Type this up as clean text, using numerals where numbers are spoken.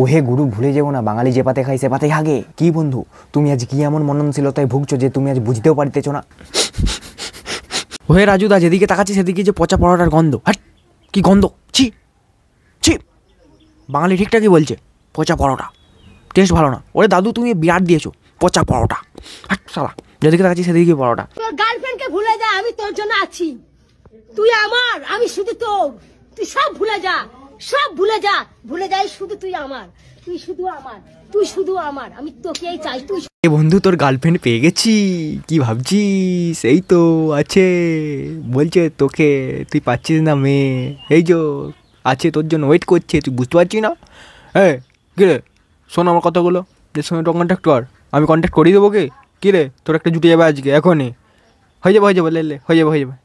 ওহে গুরু, ভুলে যেও না বাঙালি যে পাতে খাই সে পাতে হাগে। কি বন্ধু, তুমি আজ কি এমন মননশীলতায় ভুগছো যে তুমি আজ বুঝতেও পারতেছো না? ওহে রাজুদা, যেদিকে তাকাচ্ছি সেদিকে যে পচা পরোটার গন্ধ। হাট, কি গন্ধ! ছি ছি, বাঙালি ঠিকঠাকই বলছে, পচা পরোটা টেস্ট ভালো না। ওরে দাদু, তুমি বিরাট দিয়েছো, পচা পরোটা। হাট শালা, যেদিকে তাকাচ্ছি সেদিকে পরোটা। তোর গার্লফ্রেন্ডকে ভুলে যা, আমি তোর জন্য আছি। তুই আমার, আমি শুধু তোর। তুই সব ভুলে যা, সব ভুলে যা, ভুলে যাই শুধু তুই আমার। তুই শুধু আমার, তুই শুধু আমার, আমি তোকেই চাই। তুই এ বন্ধু, তোর গার্লফ্রেন্ড পেয়ে গেছি। কি ভাবছিস? এই তো আছে, বলছে তোকে, তুই পাচ্ছিস না মেয়ে। এই যো আছে, তোর জন্য ওয়েট করছে, তুই বুঝতে পারছিস না? হ্যাঁ, কী রে, শোন আমার কথাগুলো। যে সঙ্গে তো কন্ট্যাক্ট কর, আমি কন্ট্যাক্ট করিয়ে দেবো। কি রে, তোর একটা জুটে যাবে আজকে, এখনই হয়ে যাবে, হয়ে যাবে, লে হয়ে যাবে, হয়ে যাবে।